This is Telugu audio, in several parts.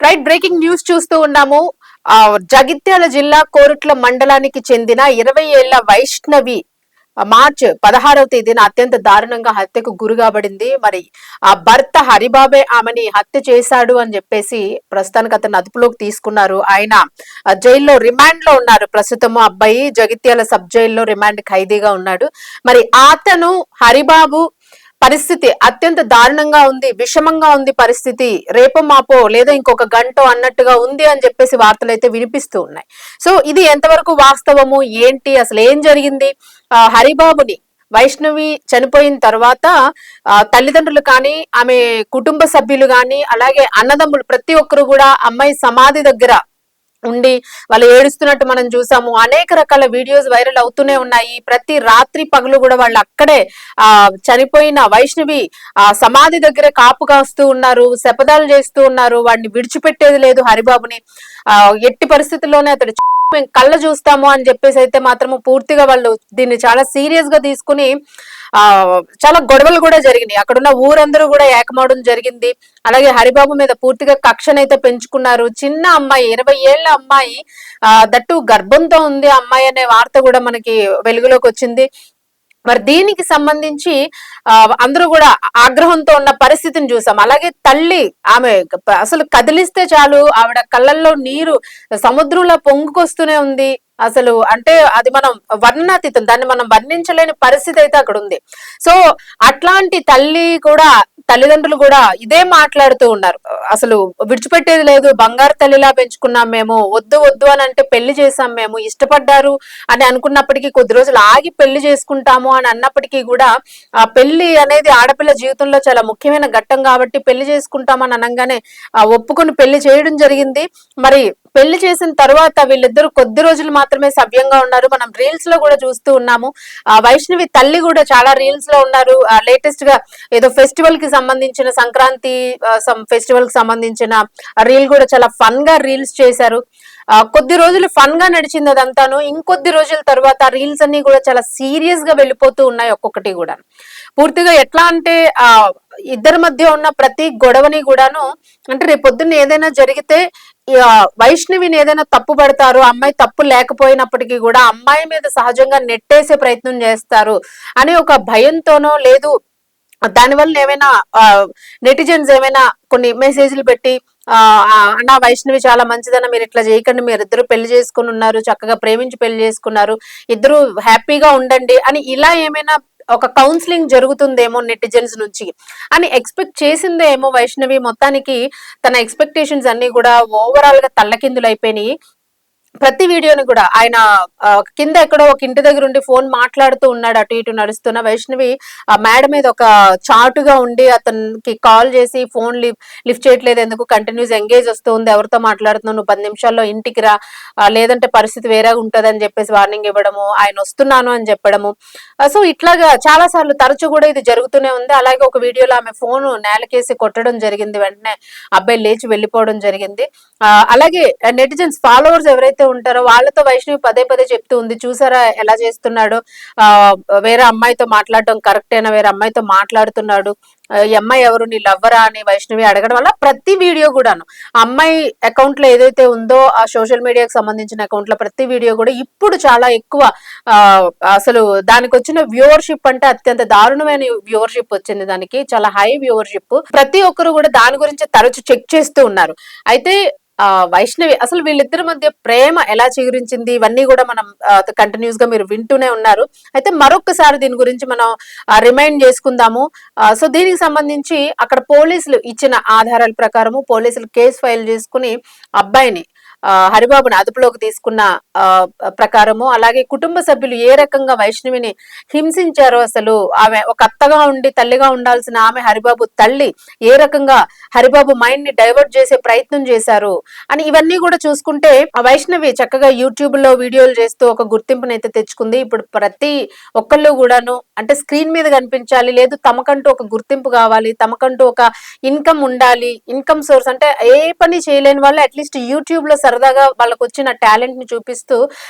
రైట్ బ్రేకింగ్ న్యూస్ చూస్తూ ఉన్నాము. జగిత్యాల జిల్లా కోరుట్ల మండలానికి చెందిన 20 ఏళ్ల వైష్ణవి మార్చ్ 16వ తేదీన అత్యంత దారుణంగా హత్యకు గురి కాబడింది. మరి ఆ భర్త హరిబాబే ఆమెని హత్య చేశాడు అని చెప్పేసి ప్రస్తుతానికి అతను అదుపులోకి తీసుకున్నారు. ఆయన జైల్లో రిమాండ్ లో ఉన్నారు. ప్రస్తుతం అబ్బాయి జగిత్యాల సబ్ జైల్లో రిమాండ్ ఖైదీగా ఉన్నాడు. మరి అతను హరిబాబు పరిస్థితి అత్యంత దారుణంగా ఉంది, విషమంగా ఉంది పరిస్థితి. రేపో మాపో లేదా ఇంకొక గంటో అన్నట్టుగా ఉంది అని చెప్పేసి వార్తలు అయితే వినిపిస్తూ ఉన్నాయి. సో ఇది ఎంతవరకు వాస్తవము, ఏంటి, అసలు ఏం జరిగింది? హరిబాబుని వైష్ణవి చనిపోయిన తర్వాత తల్లిదండ్రులు కానీ, ఆమె కుటుంబ సభ్యులు కానీ, అలాగే అన్నదమ్ములు ప్రతి ఒక్కరు కూడా అమ్మాయి సమాధి దగ్గర ఉండి వాళ్ళు ఏడుస్తున్నట్టు మనం చూసాము. అనేక రకాల వీడియోస్ వైరల్ అవుతూనే ఉన్నాయి. ప్రతి రాత్రి పగలు కూడా వాళ్ళు అక్కడే చనిపోయిన వైష్ణవి సమాధి దగ్గర కాపు కాస్తూ ఉన్నారు, శపథాలు చేస్తూ ఉన్నారు. వాడిని విడిచిపెట్టేది లేదు హరిబాబుని. ఎట్టి పరిస్థితుల్లోనే అతడు మేము కళ్ళ చూస్తాము అని చెప్పేసి అయితే మాత్రము పూర్తిగా వాళ్ళు దీన్ని చాలా సీరియస్ గా తీసుకుని చాలా గొడవలు కూడా జరిగినాయి. అక్కడున్న ఊరందరూ కూడా ఏకమవడం జరిగింది. అలాగే హరిబాబు మీద పూర్తిగా కక్షనైతే పెంచుకున్నారు. చిన్న అమ్మాయి, 20 ఏళ్ల అమ్మాయి, దట్టు గర్భంతో ఉంది అమ్మాయి అనే వార్త కూడా మనకి వెలుగులోకి వచ్చింది. మరి దీనికి సంబంధించి అందరూ కూడా ఆగ్రహంతో ఉన్న పరిస్థితిని చూసాం. అలాగే తల్లి, ఆమె అసలు కదిలిస్తే చాలు ఆవిడ కళ్ళల్లో నీరు సముద్రంలో పొంగుకొస్తూనే ఉంది. అసలు అంటే అది మనం వర్ణనాతీతం, దాన్ని మనం వర్ణించలేని పరిస్థితి అయితే అక్కడ ఉంది. సో అట్లాంటి తల్లిదండ్రులు కూడా ఇదే మాట్లాడుతూ ఉన్నారు. అసలు విడిచిపెట్టేది లేదు, బంగారు తల్లిలా పెంచుకున్నాం మేము, వద్దు వద్దు అని అంటే పెళ్లి చేసాం మేము, ఇష్టపడ్డారు అని అనుకున్నప్పటికీ కొద్ది రోజులు ఆగి పెళ్లి చేసుకుంటాము అని అన్నప్పటికీ కూడా ఆ పెళ్లి అనేది ఆడపిల్ల జీవితంలో చాలా ముఖ్యమైన ఘట్టం కాబట్టి పెళ్లి చేసుకుంటామని అనగానే ఒప్పుకొని పెళ్లి చేయడం జరిగింది. మరి పెళ్లి చేసిన తర్వాత వీళ్ళిద్దరు కొద్ది రోజులు మాత్రమే సవ్యంగా ఉన్నారు. మనం రీల్స్ లో కూడా చూస్తూ ఉన్నాము. వైష్ణవి తల్లి కూడా చాలా రీల్స్ లో ఉన్నారు. లేటెస్ట్ గా ఏదో ఫెస్టివల్ కి సంబంధించిన, సంక్రాంతి ఫెస్టివల్ కి సంబంధించిన రీల్ కూడా చాలా ఫన్ గా రీల్స్ చేశారు. కొద్ది రోజులు ఫన్ గా నడిచింది అదంతాను. ఇంకొద్ది రోజుల తర్వాత రీల్స్ అన్ని కూడా చాలా సీరియస్ గా వెళ్ళిపోతూ ఉన్నాయి. ఒక్కొక్కటి కూడా పూర్తిగా ఎట్లా అంటే ఇద్దరి మధ్య ఉన్న ప్రతి గొడవని కూడాను, అంటే రేపు పొద్దున్న ఏదైనా జరిగితే వైష్ణవిని ఏదైనా తప్పు పడతారు, అమ్మాయి తప్పు లేకపోయినప్పటికీ కూడా అమ్మాయి మీద సహజంగా నెట్టేసే ప్రయత్నం చేస్తారు అని ఒక భయంతోనో, లేదు దానివల్ల ఏమైనా నెటిజన్స్ ఏమైనా కొన్ని మెసేజ్లు పెట్టి అన్నా వైష్ణవి చాలా మంచిదన్న, మీరు ఇట్లా చేయకండి, మీరు ఇద్దరు పెళ్లి చేసుకుని ఉన్నారు, చక్కగా ప్రేమించి పెళ్లి చేసుకున్నారు, ఇద్దరు హ్యాపీగా ఉండండి అని ఇలా ఏమైనా ఒక కౌన్సిలింగ్ జరుగుతుందేమో నెటిజన్స్ నుంచి అని ఎక్స్పెక్ట్ చేసిందేమో వైష్ణవి. మొత్తానికి తన ఎక్స్పెక్టేషన్స్ అన్ని కూడా ఓవరాల్ గా తల్లకిందులు అయిపోయినాయి. ప్రతి వీడియోని కూడా ఆయన కింద ఎక్కడో ఒక ఇంటి దగ్గర ఉండి ఫోన్ మాట్లాడుతూ ఉన్నాడు. అటు ఇటు నడుస్తున్న వైష్ణవి ఆ మేడ మీద ఒక చాటుగా ఉండి అతనికి కాల్ చేసి ఫోన్ లిఫ్ట్ చేయట్లేదు ఎందుకు, కంటిన్యూస్ ఎంగేజ్ వస్తుంది, ఎవరితో మాట్లాడుతున్నావు, నువ్వు 10 నిమిషాల్లో ఇంటికి రా, లేదంటే పరిస్థితి వేరేగా ఉంటది అని చెప్పేసి వార్నింగ్ ఇవ్వడము, ఆయన వస్తున్నాను అని చెప్పడము. సో ఇట్లాగా చాలా సార్లు తరచు కూడా ఇది జరుగుతూనే ఉంది. అలాగే ఒక వీడియోలో ఆమె ఫోన్ నేలకేసి కొట్టడం జరిగింది. వెంటనే అబ్బాయి లేచి వెళ్ళిపోవడం జరిగింది. అలాగే నెటిజన్స్ ఫాలోవర్స్ ఎవరైతే ఉంటారో వాళ్ళతో వైష్ణవి పదే పదే చెప్తూ ఉంది, చూసారా ఎలా చేస్తున్నాడు, వేరే అమ్మాయితో మాట్లాడడం కరెక్టేనా, వేరే అమ్మాయితో మాట్లాడుతున్నాడు, ఈ అమ్మాయి ఎవరు, నీ లవ్వరా అని వైష్ణవి అడగడం వల్ల ప్రతి వీడియో కూడాను అమ్మాయి అకౌంట్ లో ఏదైతే ఉందో ఆ సోషల్ మీడియాకి సంబంధించిన అకౌంట్ లో ప్రతి వీడియో కూడా ఇప్పుడు చాలా ఎక్కువ అసలు దానికి వచ్చిన వ్యూవర్షిప్ అంటే అత్యంత దారుణమైన వ్యూవర్షిప్ వచ్చింది. దానికి చాలా హై వ్యూవర్షిప్. ప్రతి ఒక్కరు కూడా దాని గురించి తరచు చెక్ చేస్తూ ఉన్నారు. అయితే వైష్ణవి అసలు వీళ్ళిద్దరి మధ్య ప్రేమ ఎలా చిగురించింది ఇవన్నీ కూడా మనం కంటిన్యూస్ గా మీరు వింటూనే ఉన్నారు. అయితే మరొకసారి దీని గురించి మనం రిమైండ్ చేసుకుందాము. సో దీనికి సంబంధించి అక్కడ పోలీసులు ఇచ్చిన ఆధారాల ప్రకారము పోలీసులు కేసు ఫైల్ చేసుకుని అబ్బాయిని హరిబాబుని అదుపులోకి తీసుకున్న ప్రకారము, అలాగే కుటుంబ సభ్యులు ఏ రకంగా వైష్ణవిని హింసించారో, అసలు ఆమె ఒక అత్తగా ఉండి తల్లిగా ఉండాల్సిన ఆమె హరిబాబు తల్లి ఏ రకంగా హరిబాబు మైండ్ ని డైవర్ట్ చేసే ప్రయత్నం చేశారు అని ఇవన్నీ కూడా చూసుకుంటే వైష్ణవి చక్కగా యూట్యూబ్ లో వీడియోలు చేస్తూ ఒక గుర్తింపునైతే తెచ్చుకుంది. ఇప్పుడు ప్రతి ఒక్కళ్ళు కూడాను అంటే స్క్రీన్ మీద కనిపించాలి, లేదు తమకంటూ ఒక గుర్తింపు కావాలి, తమకంటూ ఒక ఇన్కమ్ ఉండాలి, ఇన్కమ్ సోర్స్ అంటే ఏ పని చేయలేని వాళ్ళు అట్లీస్ట్ యూట్యూబ్ లో సరదాగా వాళ్ళకు వచ్చిన టాలెంట్ ని చూపిస్తూ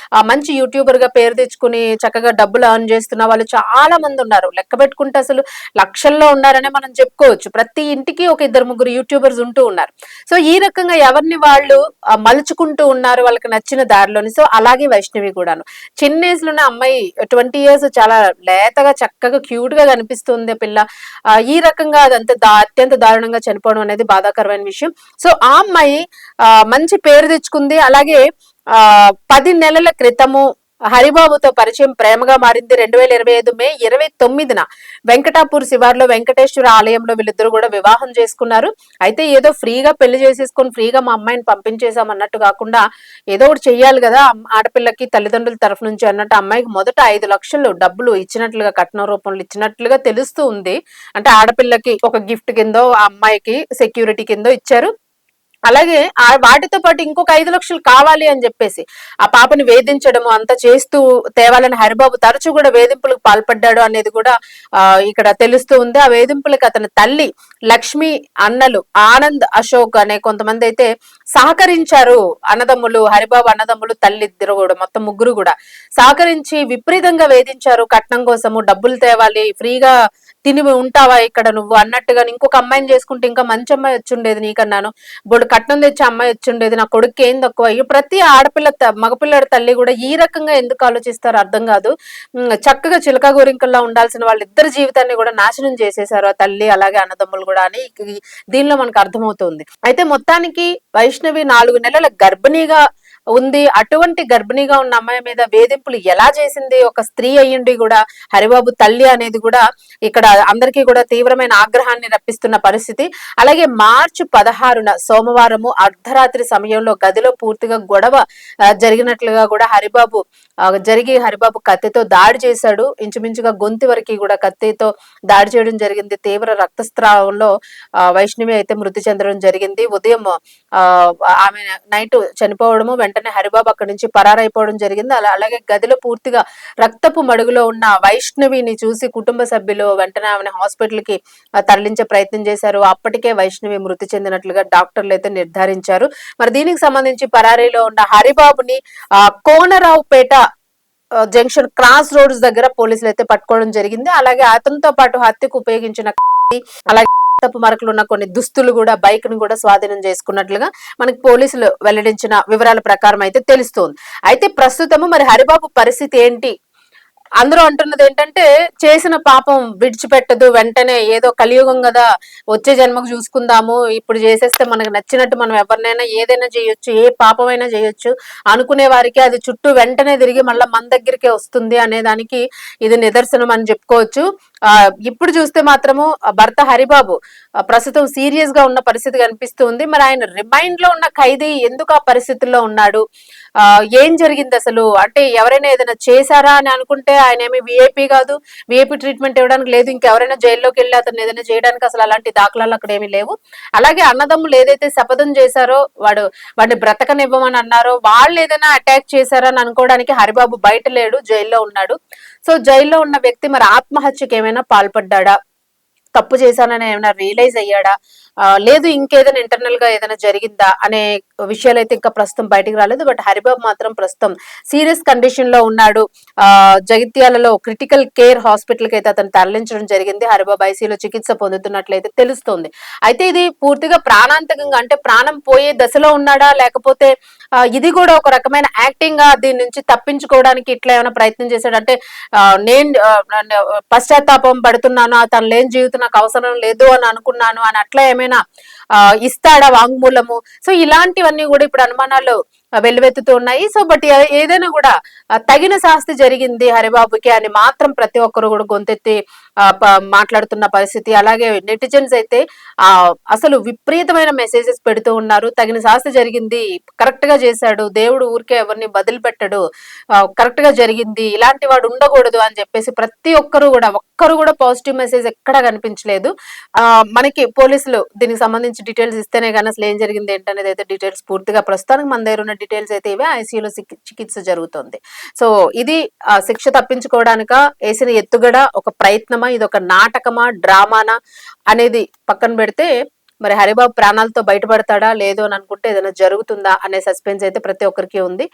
మంచి యూట్యూబర్ గా పేరు తెచ్చుకుని చక్కగా డబ్బులు ఎర్న్ చేస్తున్న వాళ్ళు చాలా మంది ఉన్నారు. లెక్క పెట్టుకుంటే అసలు లక్షల్లో ఉన్నారనే మనం చెప్పుకోవచ్చు. ప్రతి ఇంటికి ఒక ఇద్దరు ముగ్గురు యూట్యూబర్స్ ఉంటూ ఉన్నారు. సో ఈ రకంగా ఎవరిని వాళ్ళు మలుచుకుంటూ ఉన్నారు వాళ్ళకి నచ్చిన దారిలోని. సో అలాగే వైష్ణవి కూడాను చిన్న ఏజ్ లోనే అమ్మాయి 20 years చాలా లేతగా చక్కగా క్యూట్ గా కనిపిస్తుంది పిల్ల. ఈ రకంగా అదంతా అత్యంత దారుణంగా చనిపోవడం అనేది బాధాకరమైన విషయం. సో ఆ అమ్మాయి మంచి పేరు తెచ్చుకుంది. అలాగే 10 నెలల క్రితము హరిబాబుతో పరిచయం ప్రేమగా మారింది. 2025 మే 29న వెంకటాపూర్ శివార్లో వెంకటేశ్వర ఆలయంలో వీళ్ళిద్దరు కూడా వివాహం చేసుకున్నారు. అయితే ఏదో ఫ్రీగా పెళ్లి చేసేసుకొని ఫ్రీగా మా అమ్మాయిని పంపించేసాం అన్నట్టు కాకుండా ఏదో ఒకటి చెయ్యాలి కదా ఆడపిల్లకి తల్లిదండ్రుల తరఫు నుంచి అన్నట్టు అమ్మాయికి మొదట 5 లక్షలు డబ్బులు ఇచ్చినట్లుగా కట్నం రూపంలో ఇచ్చినట్లుగా తెలుస్తూ ఉంది. అంటే ఆడపిల్లకి ఒక గిఫ్ట్ కిందో ఆ అమ్మాయికి సెక్యూరిటీ కిందో ఇచ్చారు. అలాగే వాటితో పాటు ఇంకొక 5 లక్షలు కావాలి అని చెప్పేసి ఆ పాపని వేధించడము అంతా చేస్తూ తేవాలని హరిబాబు తరచూ కూడా వేధింపులకు పాల్పడ్డాడు అనేది కూడా ఇక్కడ తెలుస్తూ ఉంది. ఆ వేధింపులకు అతని తల్లి లక్ష్మి, అన్నలు ఆనంద్, అశోక్ అనే కొంతమంది అయితే సహకరించారు. అన్నదమ్ములు, హరిబాబు అన్నదమ్ములు, తల్లి ఇద్దరు కూడా మొత్తం ముగ్గురు కూడా సహకరించి విపరీతంగా వేధించారు. కట్నం కోసము డబ్బులు తేవాలి, ఫ్రీగా తిని ఉంటావా ఇక్కడ నువ్వు అన్నట్టుగా, ఇంకొక అమ్మాయిని చేసుకుంటే ఇంకా మంచి అమ్మాయి వచ్చి ఉండేది నీకన్నాను, బోడు కట్నం తెచ్చి అమ్మాయి వచ్చి ఉండేది, నా కొడుకు ఏం తక్కువ. ప్రతి ఆడపిల్ల మగపిల్లడి తల్లి కూడా ఈ రకంగా ఎందుకు ఆలోచిస్తారో అర్థం కాదు. చక్కగా చిలక గోరింకల్లా ఉండాల్సిన వాళ్ళిద్దరి జీవితాన్ని కూడా నాశనం చేసేశారు ఆ తల్లి అలాగే అన్నదమ్ములు కూడా అని దీనిలో మనకు అర్థమవుతుంది. అయితే మొత్తానికి వైష్ణవి 4 నెలల గర్భిణీగా ఉంది. అటువంటి గర్భిణీగా ఉన్న అమ్మాయి మీద వేధింపులు ఎలా చేసింది ఒక స్త్రీ అయ్యుండి కూడా హరిబాబు తల్లి అనేది కూడా ఇక్కడ అందరికీ కూడా తీవ్రమైన ఆగ్రహాన్ని రప్పిస్తున్న పరిస్థితి. అలాగే మార్చి 16న సోమవారము అర్ధరాత్రి సమయంలో గదిలో పూర్తిగా గొడవ జరిగినట్లుగా కూడా హరిబాబు కత్తితో దాడి చేశాడు. ఇంచుమించుగా గొంతు వరకు కూడా కత్తితో దాడి చేయడం జరిగింది. తీవ్ర రక్తస్రావంలో వైష్ణవి అయితే మృతి చెందడం జరిగింది. ఉదయం ఆమె నైట్ చనిపోవడము, వెంటనే హరిబాబు అక్కడి నుంచి పరారైపోవడం జరిగింది. అలాగే గదిలో పూర్తిగా రక్తపు మడుగులో ఉన్న వైష్ణవిని చూసి కుటుంబ సభ్యులు వెంటనే ఆమెను హాస్పిటల్ కి తరలించే ప్రయత్నం చేశారు. అప్పటికే వైష్ణవి మృతి చెందినట్లుగా డాక్టర్లు అయితే నిర్ధారించారు. మరి దీనికి సంబంధించి పరారీలో ఉన్న హరిబాబుని కోనరావుపేట జంక్షన్ క్రాస్ రోడ్స్ దగ్గర పోలీసులు అయితే పట్టుకోవడం జరిగింది. అలాగే అతనితో పాటు హత్యకు ఉపయోగించిన అలాగే తప్పు మరకలు ఉన్న కొన్ని దుస్తులు కూడా బైక్ ను కూడా స్వాధీనం చేసుకున్నట్లుగా మనకి పోలీసులు వెల్లడించిన వివరాల ప్రకారం అయితే తెలుస్తోంది. అయితే ప్రస్తుతము మరి హరిబాబు పరిస్థితి ఏంటి? అందరూ అంటున్నది ఏంటంటే చేసిన పాపం విడిచిపెట్టదు, వెంటనే ఏదో కలియుగం కదా వచ్చే జన్మకు చూసుకుందాము, ఇప్పుడు చేసేస్తే మనకు నచ్చినట్టు మనం ఎవరినైనా ఏదైనా చేయొచ్చు, ఏ పాపమైనా చేయొచ్చు అనుకునే వారికి అది చుట్టూ వెంటనే తిరిగి మళ్ళీ మన దగ్గరికే వస్తుంది అనే దానికి ఇది నిదర్శనం అని చెప్పుకోవచ్చు. ఇప్పుడు చూస్తే మాత్రము భర్త హరిబాబు ప్రస్తుతం సీరియస్ గా ఉన్న పరిస్థితి కనిపిస్తుంది. మరి ఆయన రిమైండ్ లో ఉన్న ఖైదీ ఎందుకు ఆ పరిస్థితుల్లో ఉన్నాడు, ఏం జరిగింది అసలు, అంటే ఎవరైనా ఏదైనా చేశారా అని అనుకుంటే ఆయన ఏమి విఐపీ కాదు, విఐపీ ట్రీట్మెంట్ ఇవ్వడానికి లేదు, ఇంకెవరైనా జైల్లోకి వెళ్ళి అతను ఏదైనా చేయడానికి అసలు అలాంటి దాఖలాలు అక్కడ ఏమీ లేవు. అలాగే అన్నదమ్ములు ఏదైతే శపథం చేశారో వాడిని బ్రతకనివ్వమని అన్నారో వాళ్ళు ఏదైనా అటాక్ చేశారని అనుకోవడానికి హరిబాబు బయట లేడు, జైల్లో ఉన్నాడు. సో జైల్లో ఉన్న వ్యక్తి మరి ఆత్మహత్యకి ఏమైనా పాల్పడ్డా, తప్పు చేశానని ఏమైనా రియలైజ్ అయ్యాడా, లేదు ఇంకేదైనా ఇంటర్నల్ గా ఏదైనా జరిగిందా అనే విషయాలు అయితే ఇంకా ప్రస్తుతం బయటకు రాలేదు. బట్ హరిబాబు మాత్రం ప్రస్తుతం సీరియస్ కండిషన్ లో ఉన్నాడు. జగిత్యాలలో క్రిటికల్ కేర్ హాస్పిటల్ కి అయితే అతను తరలించడం జరిగింది. హరిబాబు ఐసీయూలో చికిత్స పొందుతున్నట్లయితే తెలుస్తోంది. అయితే ఇది పూర్తిగా ప్రాణాంతకంగా, అంటే ప్రాణం పోయే దశలో ఉన్నాడా, లేకపోతే ఇది కూడా ఒక రకమైన యాక్టింగ్ గా దీని నుంచి తప్పించుకోవడానికి ఇట్లా ఏమైనా ప్రయత్నం చేశాడు, అంటే నేను పశ్చాత్తాపం పడుతున్నాను, తను లేని జీవితం నాకు అవసరం లేదు అని అనుకున్నాను అని అట్లా ఏమైనా ఇస్తాడా వాంగ్మూలము. సో ఇలాంటివన్నీ కూడా ఇప్పుడు అనుమానాలు వెల్లువెత్తుతూ ఉన్నాయి. సో బట్ ఏదైనా కూడా తగిన శాస్తి జరిగింది హరిబాబుకి అని మాత్రం ప్రతి ఒక్కరు కూడా గొంతెత్తి మాట్లాడుతున్న పరిస్థితి. అలాగే నెటిజన్స్ అయితే అసలు విపరీతమైన మెసేజెస్ పెడుతూ ఉన్నారు. తగిన శాస్తి జరిగింది, కరెక్ట్ గా చేశాడు, దేవుడు ఊరికే ఎవరిని వదిలిపెట్టడు, కరెక్ట్ గా జరిగింది, ఇలాంటి వాడు ఉండకూడదు అని చెప్పేసి ప్రతి ఒక్కరు కూడా పాజిటివ్ మెసేజ్ ఎక్కడా కనిపించలేదు. మనకి పోలీసులు దీనికి సంబంధించి డీటెయిల్స్ ఇస్తేనే కానీ అసలు ఏం జరిగింది ఏంటనేది అయితే డీటెయిల్స్ పూర్తిగా ప్రస్తుతానికి మన దగ్గర ఉన్న డీటెయిల్స్ అయితే ఇవే. ఐసీయూలో చికిత్స జరుగుతుంది. సో ఇది శిక్ష తప్పించుకోవడానిక వేసిన ఎత్తుగడ, ఒక ప్రయత్నమా, ఇది ఒక నాటకమా, డ్రామానా అనేది పక్కన పెడితే మరి హరిబాబు ప్రాణాలతో బయటపడతాడా లేదో అని అనుకుంటే ఏదైనా జరుగుతుందా అనే సస్పెన్స్ అయితే ప్రతి ఒక్కరికి ఉంది.